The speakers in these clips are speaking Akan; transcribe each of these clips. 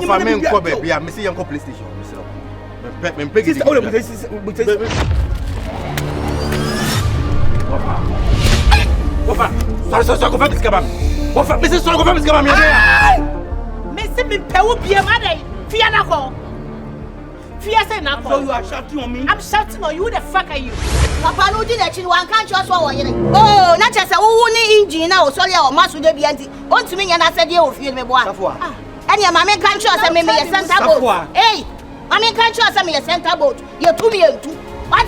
family ko baby am say yanko PlayStation me pegi sister o le Wafa sorry go family skabam Wafa me say sorry go family skabam ya me say me pe wo bia ma dai fia na ko fia say na ko so you are shouting on me I'm shouting on you. Who the fuck are you? Papa no di na chi wan kan cho so wo yire oh na che se wo ni engine na o sorry o maso de bia nti on tumi nya na se de o fie me boa ene ma me kan cho se me ye center boat eh ma me kan cho se me ye center boat ye tumi entu what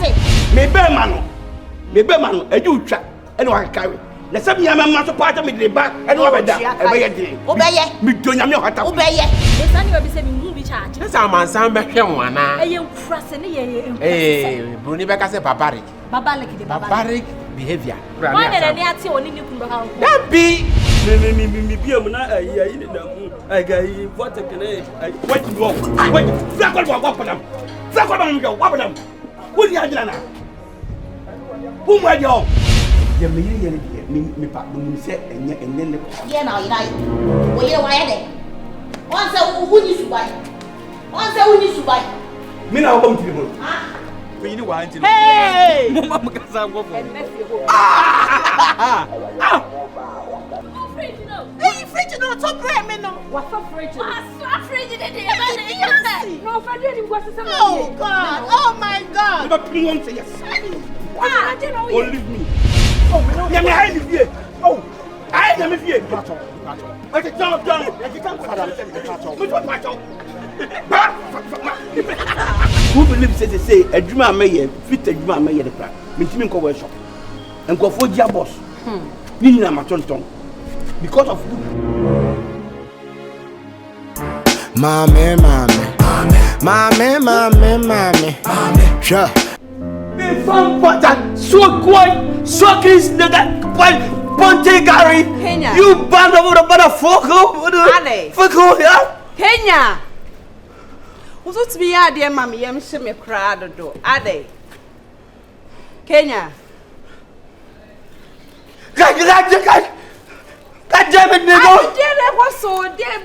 me be ma no eju utwa ene wa carry na se me ma so part me de back ene wa beda e be ye de obeye me do nya me hota obeye the sun you be say me hu bi charge na sa man san be hwe wana eye nkrase ne ye bruni be ka say barbaric behavior why na ne ati oni ni kun do ha that be me bi am na ayi ni na mu ai what can I what you want what frakol wa padam wo di ajira na wo mu ajo ye me yiri me pa mo se enye ne ye na ira wo yire wa ye de on se wu ni subai me na wo bam tiri mo you know what? Hey! Mama kasa go for. Hey, fridge no top bread me no. What for fridge? What fridge did they have? No, for you go to some. Oh God. Oh my God. Never ping on say yes. I don't know. Leave me. Oh, me I live here. Oh, I am here. Battle. Like a jump down. Like a jump down. Me to battle. Who believes say adwuma ameye fit adwuma ameye de pra mentimi nko workshop enko fo dia boss ni na matonton because of you mame sure be from pota so good so Chris nigga Ponte Gary you band over the motherfucker fuck yeah Kenya Uzo timi ya de mama yem hye me kra dodo ade Kenya God damn it nigga I was so dem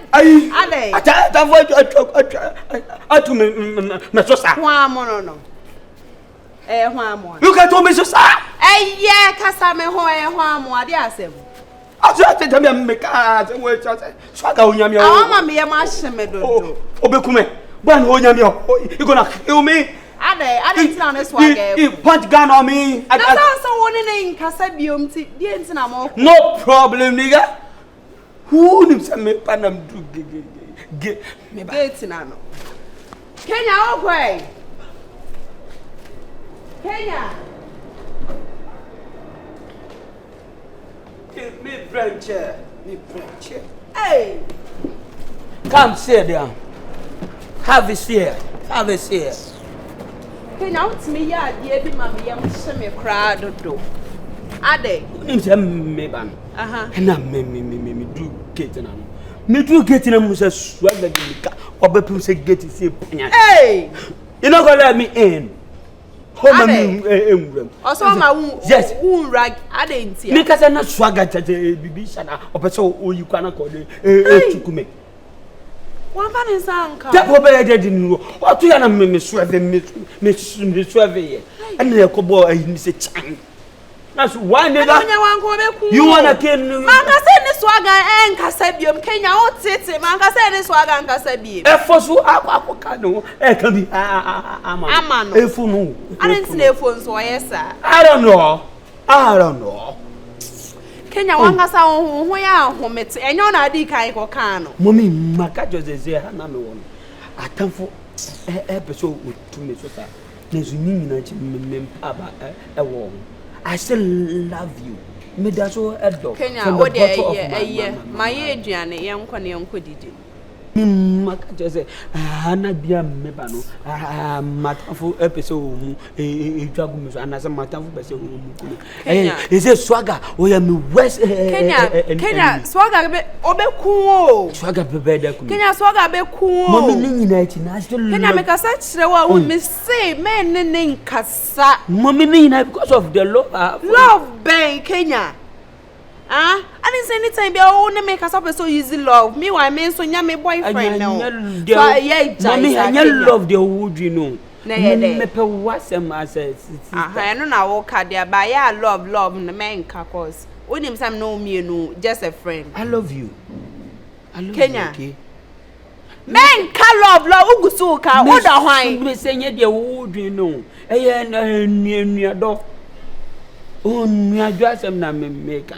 ade ata atu me so sa hwa mo no hwa mo you can tell me so sa ye kasa me ho hwa mo ade asem aso ate me me ka se we so ga onyame o mama me yem hye me dodo obekume Ban onyame o you gonna kill me ade tina ne swagger you punch gun on me na so woni ne nkasa biom ti die ntina mo no problem nigga who nim say me panam do ge me ba tina no Kenya okwe Kenya me brancher hey come sit down have a seat Kenya utimi ya de bi mama yem hye me kra dodo ade nim say me ban na me do gate na no me do gate na mu say swag the ka obepim say gate say panya hey you not gonna let me in home me enwuram oso ma wu rag ade ntia me kasa na swag tete bibi sana opeso oyi kwana ko de etukume Wamba ni sanka. That be dead in what you are me swerve ye. And the kobo I say chang. That's one day you wanna kill me. Manga say ni swaga en kasabium Kenya o tete manga say ni swaga en kasabium. E fosu akwa no e kan bi ama no. Efu no. I didn't know phone so yes sir. I don't know. Kenya wanga sa ho ya homete enyo na adi kan ko kan no mommy maka jose ha na me won atamfo peso otume so sa na zo nyina chi mem aba wo I still love you me da so edo Kenya o de eye my aduane ye nkwa ne nkwa didi maka jose ana bia me ba no matamfo peso mu edwagu me so ana se matamfo peso mu Kenya is it swagger o ya me west Kenya swagger be obeku o swagger be da ku Kenya swagger be ku o mommy ni nyina chi na still Kenya me kasa kire wa wo me say men ne nkasa mommy ni nyina because of the love ben Kenya I didn't say anything. Be only make us up so easy love. Me why me so nya me boyfriend now. So yeah, mommy, I love the wood, you know. Me pe wasem as a sister. I know now walk there, but yeah, I love the man cause. When him some know me, no, just a friend. I love you. I love Kenya. you, okay? Men can love ugusuka. What the why? Me say the wood, you know. Eh, near door. Oh, near Jasem na me make.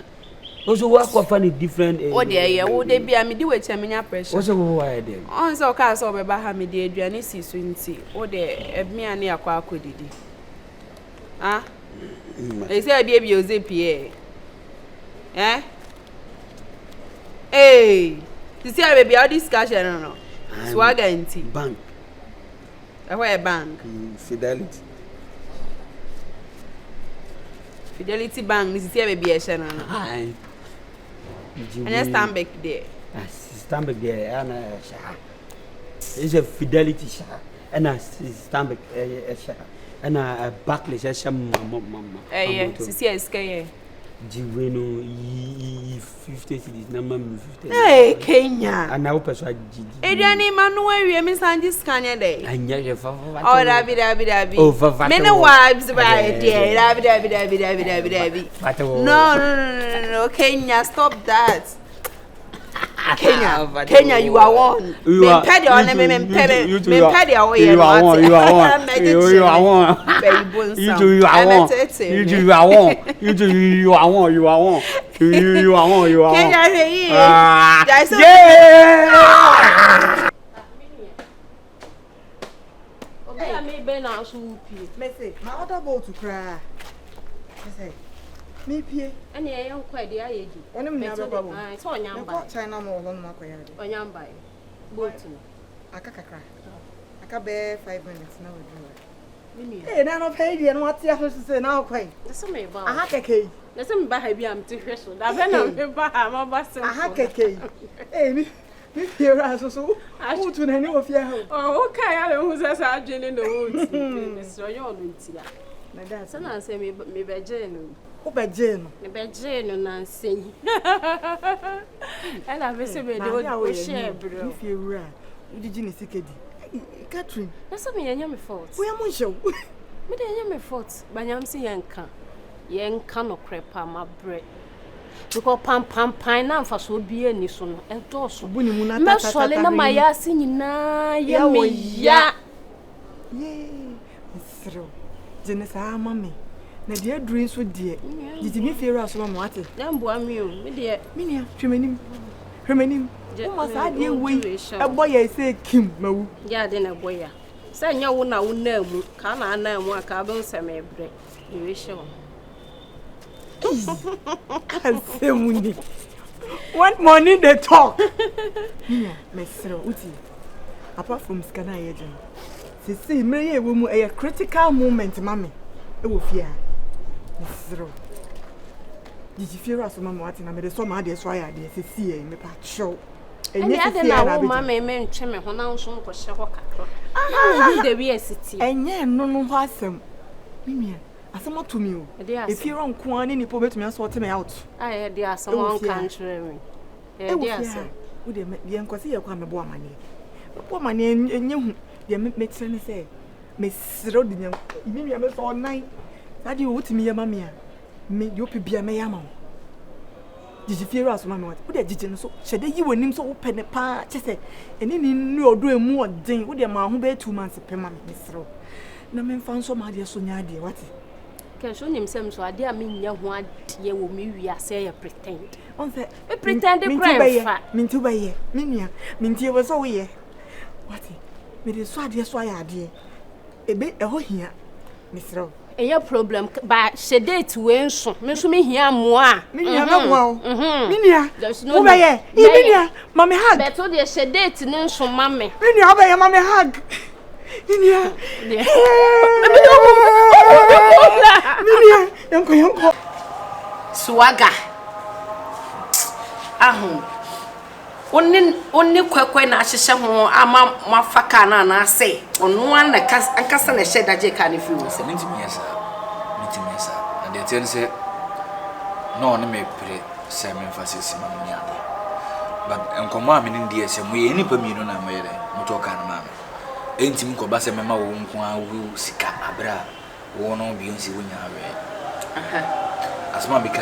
Also work for any different. Oh dear, yeah, would they be a me do with a pressure? Also why then? On so cars over Bahami de Adrianis is swinty. Oh there, me and near Quaco did. Ah, they say baby was APA. Eh? Hey, you see, baby, all discussion, no. Swagger and tea. Bank. Where bank? Fidelity. Fidelity Bank, this is here, baby, a channel. Hi. And I stand back there. Stand back there, and it's a Fidelity shah, and I stand back and a backless as some mama. Eh, to see a scare. Giveno 50 cities, number 50. Hey, Kenya. And now persuade Adriani Manuel, we are missing this Kenya day. and yet, Oh, Rabbi. Oh, for Many wives by dear. Rabbi. No, Kenya, stop that. Kenya, you are one. You are one. You are one. You are one. You are one. You are one. You are one. You are one. You are one. You are one. You are one. Kenya, yeah. Okay, I may be now so pee. Message, my other boat to cry. Message. Me pie. And I am quite the IAG. One of me have a bubble. I saw Yamba. China more than my coyard. Or Yamba. Bolton. I can't cry. I can bear 5 minutes now. Mini. Hey, none of Haiti and what's the other to say now, quite. There's some about. I have a cake. There's some baby I'm too fresh. I've been a bus. I have a cake. Hey, me here as so. I put to the new of your home. Oh, okay. I don't know who's a in the woods. So you're on it. My dad said, I say, me by Jane. Oh, by Jane. Me by Jane and Nancy. And I've said, we don't share, bro. If you're right, did you see Catherine? That's something I am fault. We are more show. Me dey me fault, but I'm say yenka no crepa my bread. Because pam na mfa so bi ani so no entoso. Me sole na maya si nyina ya me ya. Yay. Sro. Jenesa mama. Na dia drin so die. Did me fear aso mama wate. Na mboa mi o. Me dey minia hwemanim. Hwemanim. O ma sa die we. E boy say kim mawu. Ya de na boya. Say nya wo na wo na mu. Ka na na mu aka be nsem ebre. We hye wo. Asemuni. One morning they talk. Yeah, mesro uti. Apart from scanner agent. See me ye wo mu a critical moment mama. E wo fia. Mesro. Did you fear us mama what na me dey so ma dey so ya dey see me pa show. Enye ade na wo mama me ntwe me ho na nso nko hye ho kakro. Ah, de we city. Enye no ho asem. Mimia. Asamo to me o. If you run ko ani nipo betumi asort me out. Ah, e dey asamo on country me. E dey asem. Wo dey me enkwase ye kwa me bo amane. Bo amane enye hu. Dey me tene say me siro di nyam. Mimia me so nine. Daddy wo timi ye mama ya. Me yo pibia me yama. Did fear us mama what? Wo dey gigi so shede yi wonim so wo pene pa chese. Eni ni nu odo emu odin. Wo dey ma ho be 2 months pe mama me siro. Na me mfa so ma de so nya de what? Kesho nyimsem so ade a menya ho ade wo me wi ase ya pretend. On say we pretend crime fa. Mintu baye. Minia. Mintie wo so we ye. What? Me de so ade so ya ade. Ebe eho hia. Misro. Eya problem ba sedate we nso. Me so me hia moa. Minia me moa. Minia. Wo baye. Minia. Mama hug. Beto de sedate ne nso mame. Minia baye mama hug. Minia. Minia, yanko. Swaga. Ahu. Onni kwekwe na ahyehye ho ama mafaka na ase. Ono an na ankasa na hye daje ka ne fi wo se. Mentimi yesa. And they tell say no ne me pray Some emphasis on me. But and come on in the SM, we any permission na mere, Motoka man. Ain't him go bass a mamma who sika abra, won't be on see when you are. As my big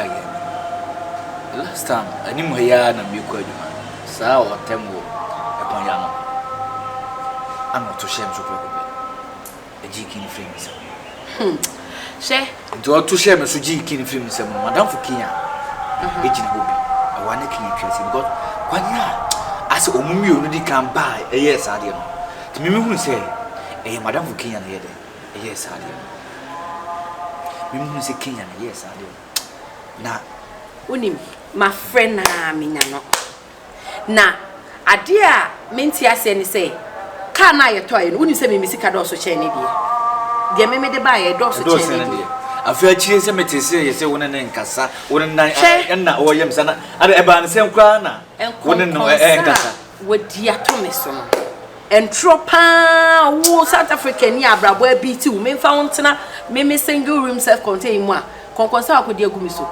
last time, I knew my yard and be quite man. Sao or Temo upon Yano. I'm not too ashamed to talk about a G-King films. She, do to share Mr. G-King films, Madame Fukia, agent Hobby. I want to keep Tracy because one year, as a woman, you already can buy a yes, I didn't. To me, who say, a Madame Fukia, a yes, I didn't. Me say King, yes, I did. Now, unim, my friend, no. Na adia menti ase ni say ka na ye toy no uni se me misika do so che ne die me de ba ye do so che ne die afia chire se meti se ye se wona ne nkasa wona na o yem sana ada e ba ne se nkwa na wona no nkasa wodi ato me so no entropa wo South Africa ni abrabo abiti wo me fa wontena me single room self contain mu a konkonsa akodi agumi so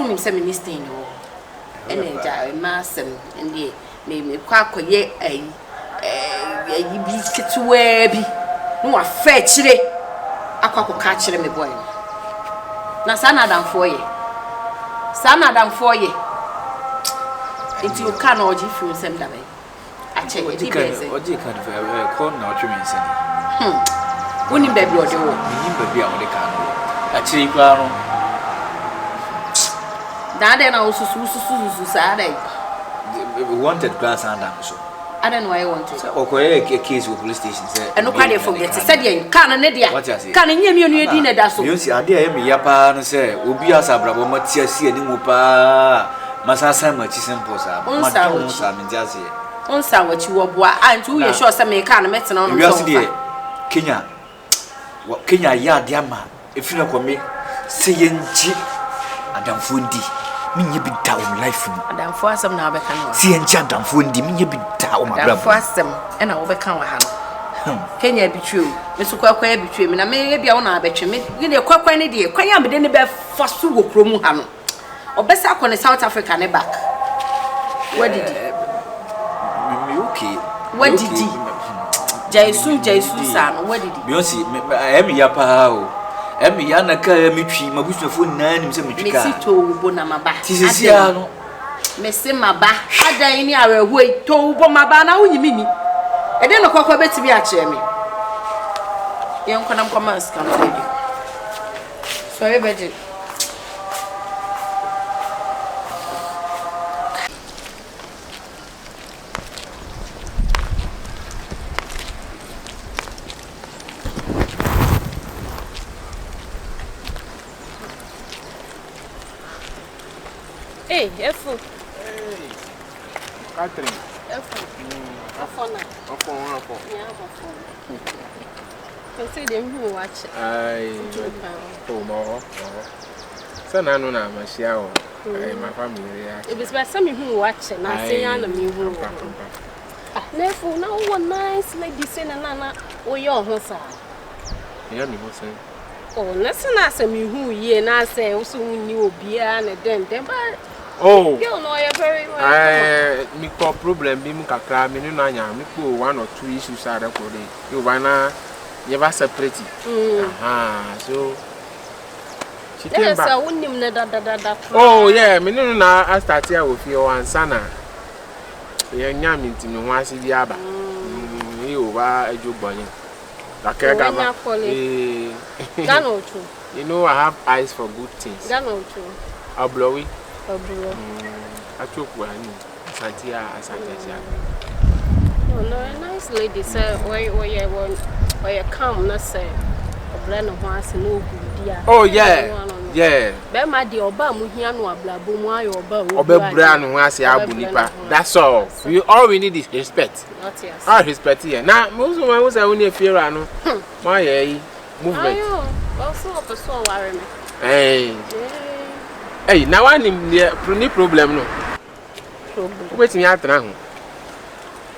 nim se minister no energy massam and ye me kwakoye bi ketewa bi no afa chire akwakoka chire me boy na sana damfo ye enti uka na oji fi nsem dabe ache e di beze oji ka de ko na otwe nsani woni baby ode wo nim baby a wode ka no achire kwa no Dada na ususu sada. We wanted glass and dam so. I don't know why I wanted. Okay, a case with police station say. And no quite forget. Said you can nedia. Can you me on dinner that so? You see, I dare me yapa no say. Ubi asa brabo matia si ani mu pa. Masasa ma chi simple sa. Madon sa me just here. Onsa what you oboa and you you sure say me can met na on. You see Kenya. What Kenya ya dia ma. If you no come say yenchi Adam Fundi. Minye bi da o life mu adamfo asem na obeka no si enja adamfo ndi minye bi da o mabrabo adamfo asem e na obeka wa ha no Kenya bitwe me so kwakwa bitwe me na me bia wo na abetwe me ne kwakwa ne de kwanya me de ne be faso wo kromu ha no obesa akọ ne South Africa ne back what did me okay what did Jaisu sa no what did Beyonce me ya pa o emi ya na ka mi twi mabusufo na nim se mitwika me si to ubo na maba tisisia no me se maba adan ni awehu to ubo maba na wunyimi ni e de no kokko beti bi a kire me ye nkonam commerce kan say sorry beje Hey, Efu. Hey, Catherine. Efu. Afona. Afon. Yeah, Afon. Can say them who watch. Aye. Oh, no. So now no ma share o. My family. It was by some who watch and I say I'm me who. Nefu, now one nice lady saying nana o your hosa. Yeah, me hosa. Oh, listen, I say me who ye na say also ni obi and then but oh, you know you're very well. Me got problem bi mu kakra me no anya me ko 1 or 2 issues are for dey. You wanna never separate. So she came back. Oh yeah, me no na I start here with you and sana. Ye nya me ntimi ho ase bi aba. You over ejogbonye. You know I have eyes for good things. Ablowi. I took one. Santia. Oh no, a nice lady said, where you come, not say, a blend of once no good dear. Oh yeah. But my dear Obama, here no blabum, why or Brown was Abunipa. That's all. All we need is respect. Our respect here. Now, most of my was only a fear. My movement. Also, for so worry me. Hey, now I need the problem. No wait me out now.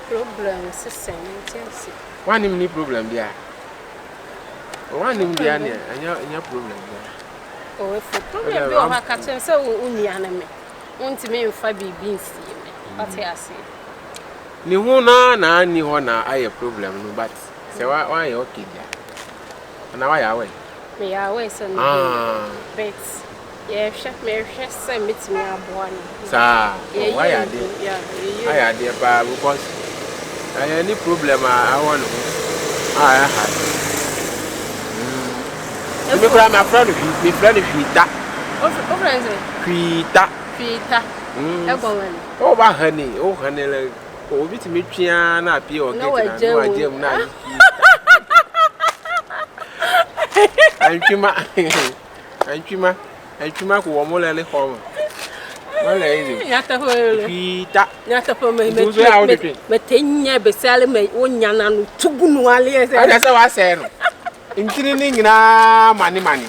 Problem is the same. One problem there. One in the and your problem there. Oh, if you don't be over catching so unyaname. Want to me for be being seen. What I say. Ni huna na ni hona aye problem no but say why okay there. Na why away? Me away so no. But yeah, chef me say meet me aboa no. Sa why are there? Yeah. I are there because any problem I want I have. Me kura my friend Fita. Oh friends. Fita. Egwon. Oh ba honey like obi ti me twia na apie o get na no agem na. Antwima ko wo mo le home. Wala izi. Nyata ho. Fita. Nyata po me tenya besale me wonya na no tugu no ale ese. Ada se wa se no. Ntini ni nyina mani.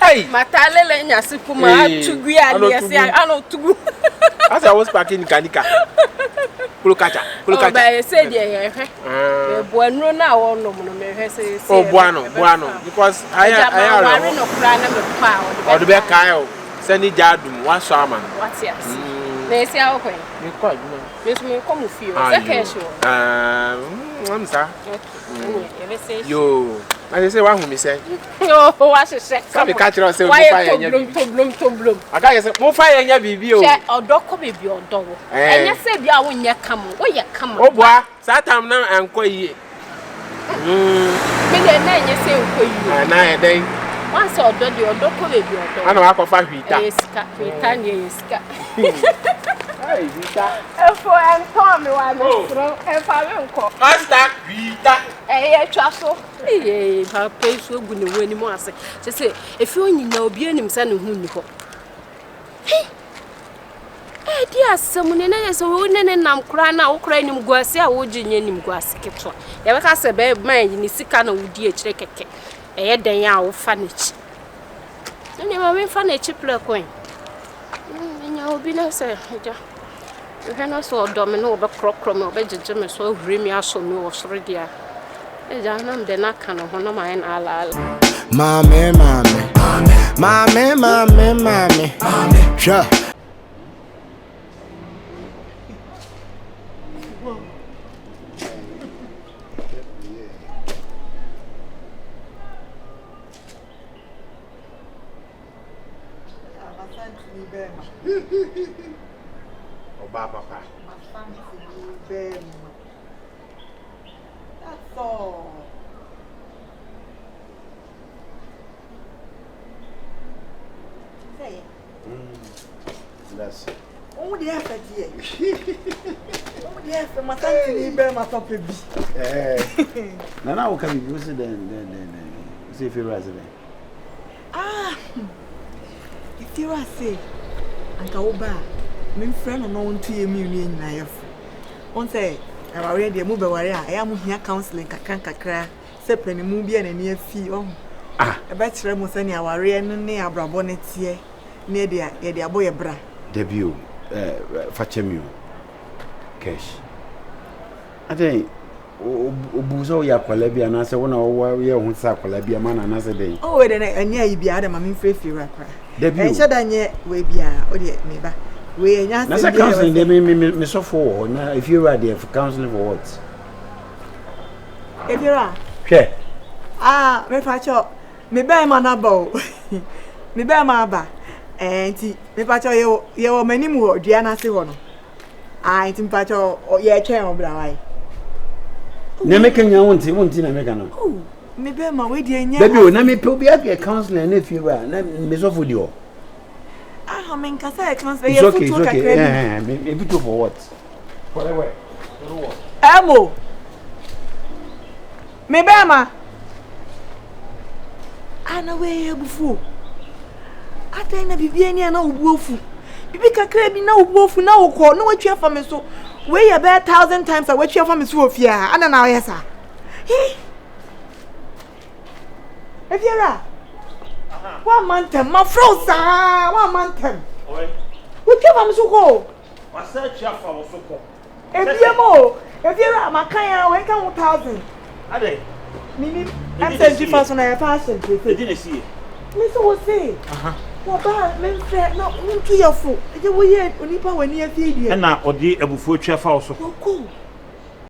Hey, matalele nya sipu ma tugu ale ese ano tugu. As I was packing kanika. Kulukacha. Oh, ba say dey ehwe. E buanu na wo no mo me hwe say. Oh, buano because I worry no kra na me pa o de be kai o. Sani jadum wa so ama. What yes. Na esi awo kwen. Me kwa dum. Me so me come feel. Say cash o. I'm sa. Okay. Yo. I say wa hu me say. Yo, wa se se. Sabe catch us say mo fa yen. Toblom. Aka say mo fa yen bibi o. Che odoko bebi odowo. Enya se bia wo nya kam. Wo ye kam. O boa, sa tam na anko yi. Me de na enya se enko yi. Na e den. Wan se ododi odoko bebi odowo. Ana wa ko fa hwita. Hwita ni eska. Ai, hwita. Efo enko mi wa me sro. Efa me nko. Master hwita. Eh, twa so. Eh, papa so gu ne wani mu ase. Se efi onyina obi anim sa ne hu ni ho. Di asem ne na yeso wo ne nam kra na wo kra nim guase a wo ginye nim guase keto. Ye beka se be man ni sika na wodi e kire keke. Eye dan a wo fa na chi. Ne ma me fa na chi plekwen. Nya obi na se ja. We na so do me no be krokro me obe jeje me so huri mi aso me wo soro dia. E ja na me de na ka no ho no ma en ala. Mame. Sure. Oba papa. That's all. Say it. That's it. Oh, the effort here. Oh, the effort. My son to be my top baby. Now can you use it then see if you're resident. If you are say, and go back, my friend and on to you in life. One say, I'm already a move away. I am here counseling. I can't cry. Separate the movie and a near fee. Oh, a better was any our real near Brabonet here. Near the boy bra. Debut, Fachemu, cash. I think, Buzo ya Colabia, and I say, one hour we won't say Colabia man another day. Oh, then I near you be Adam, I'm in free rapper. Debut, I said, I near we be or dear neighbor. We are not counseling, they may me so for now. If you're there for counseling for what? If you are, me pacho, me buy my nabo, me buy my ba, and me pacho you many more, Diana Sivono. I think pacho or your chair of Brawai. Nemaking your own team, won't make a no. Oh, me buy my way, dear. Debut, let me put a counseling if you are, let me so for you. I mean, Cassa, it's okay. Maybe for what? Whatever. Amo. Me bema. Ana we before. Ata na bibia ni na obuofu. Bibi kakra bi na obuofu na okọ na watwa fa me so. We ya be 1,000 times a watwa fa me so ofia. Ana na oyesa. He. Efiera. 1 month ma froza. 1 month. Oi. Watwa fa me so ko. Wa search ya fa wo so ko. Ebiemo. Efiera makan ya we kan 1,000. Ade. Mini, I'm saying you first on a fashion. Didn't see. Me so wo say. Wo ba me mfre no ntu yefo. Je wo ye onipa wani afie die. Na odi abufuo twa fa wo so. Ko.